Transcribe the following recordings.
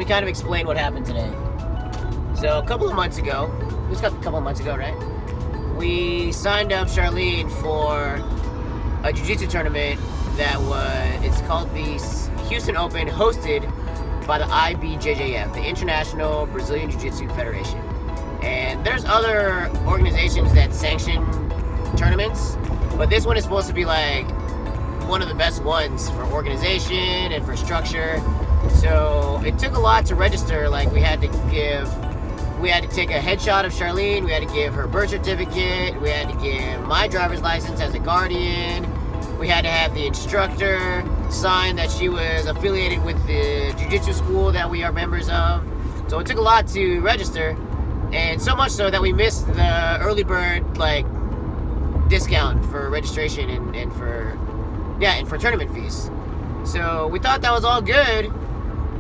kind of explain what happened today. So a couple of months ago, right? We signed up Charlene for a jiu-jitsu tournament it's called the Houston Open, hosted by the IBJJF, the International Brazilian Jiu-Jitsu Federation. And there's other organizations that sanction tournaments, but this one is supposed to be like one of the best ones for organization and for structure. So it took a lot to register. Like we had to take a headshot of Charlene, we had to give her birth certificate, we had to give my driver's license as a guardian, we had to have the instructor sign that she was affiliated with the jiu-jitsu school that we are members of. So it took a lot to register, and so much so that we missed the early bird discount for registration and for tournament fees. So we thought that was all good,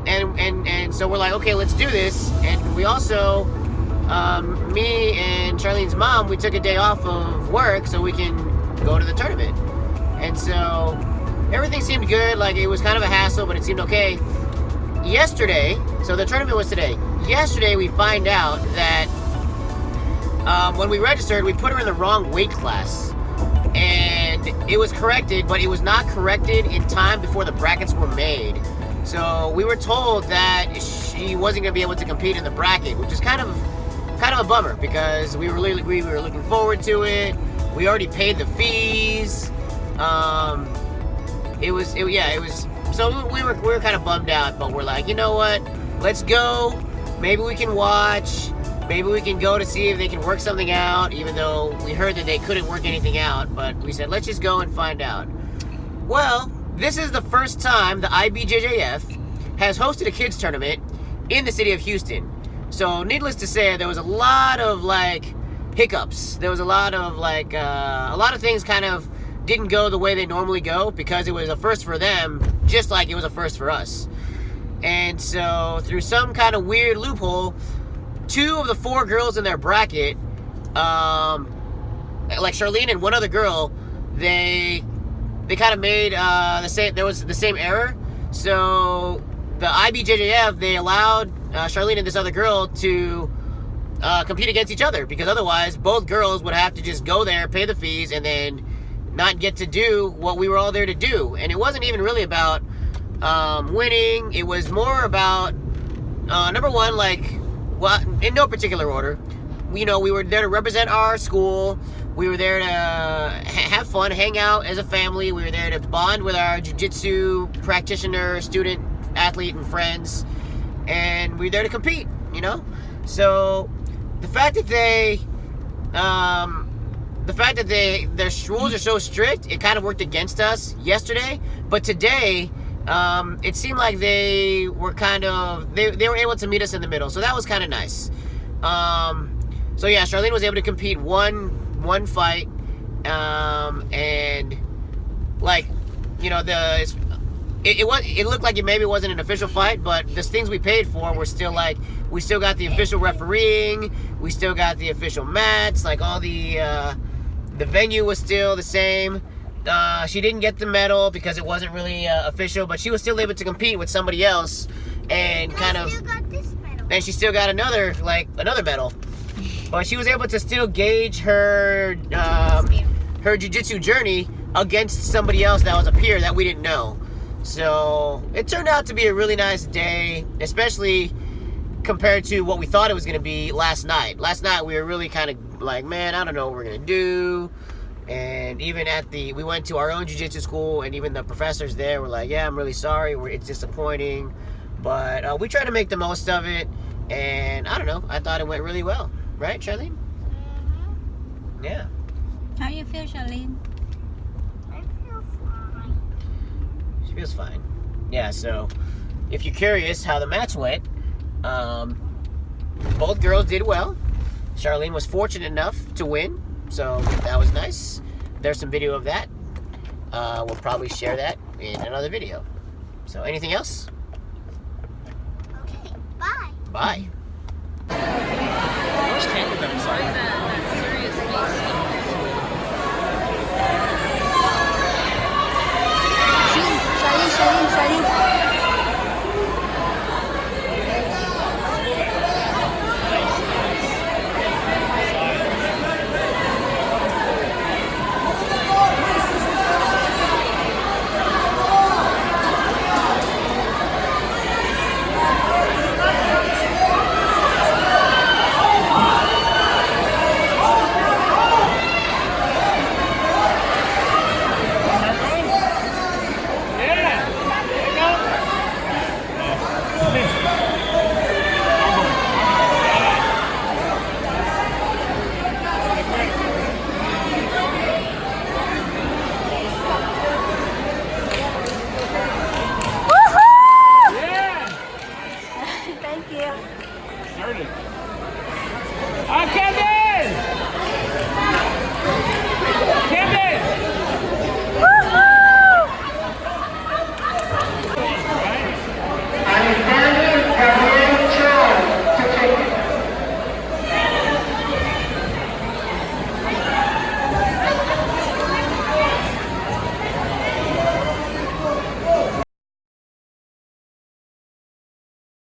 and so we're like, okay, let's do this. And we also, me and Charlene's mom, we took a day off of work so we can go to the tournament. And so everything seemed good. Like, it was kind of a hassle, but it seemed okay. Yesterday, so the tournament was today. Yesterday we find out that when we registered, we put her in the wrong weight class. And it was corrected, but it was not corrected in time before the brackets were made. So we were told that she wasn't going to be able to compete in the bracket, which is kind of a bummer, because we were looking forward to it. We already paid the fees. It was. So we were kind of bummed out, but we're like, you know what? Let's go. Maybe we can watch. Maybe we can go to see if they can work something out, even though we heard that they couldn't work anything out. But we said, let's just go and find out. Well, this is the first time the IBJJF has hosted a kids tournament in the city of Houston. So needless to say, there was a lot of hiccups. There was a lot of things kind of didn't go the way they normally go, because it was a first for them, just like it was a first for us. And so through some kind of weird loophole, 2 of the 4 girls in their bracket, like Charlene and one other girl, they kind of made the same error. So the IBJJF, they allowed Charlene and this other girl to compete against each other, because otherwise both girls would have to just go there, pay the fees, and then not get to do what we were all there to do. And it wasn't even really about winning. It was more about number one, in no particular order, we were there to represent our school. We were there to have fun, hang out as a family. We were there to bond with our jiu-jitsu practitioner, student, athlete, and friends. And we were there to compete, So the fact that their rules are so strict, it kind of worked against us yesterday. But today, it seemed like they were they were able to meet us in the middle. So that was kind of nice. So yeah, Charlene was able to compete one fight, and it looked like it maybe wasn't an official fight, but the things we paid for were still we still got the official refereeing, we still got the official mats, all the venue was still the same. She didn't get the medal because it wasn't really official, but she was still able to compete with somebody else, and still got this medal. And she still got another medal. But she was able to still gauge her jiu-jitsu journey against somebody else that was a peer that we didn't know. So it turned out to be a really nice day, especially compared to what we thought it was going to be last night. Last night we were really kind of like, man, I don't know what we're going to do. And even we went to our own jiu-jitsu school, and even the professors there were like, yeah, I'm really sorry, it's disappointing. But we tried to make the most of it, and I don't know, I thought it went really well. Right, Charlene? Mm-hmm. Yeah. How you feel, Charlene? I feel fine. She feels fine. Yeah, so if you're curious how the match went, both girls did well. Charlene was fortunate enough to win, so that was nice. There's some video of that. We'll probably share that in another video. So anything else? Okay, bye. Bye.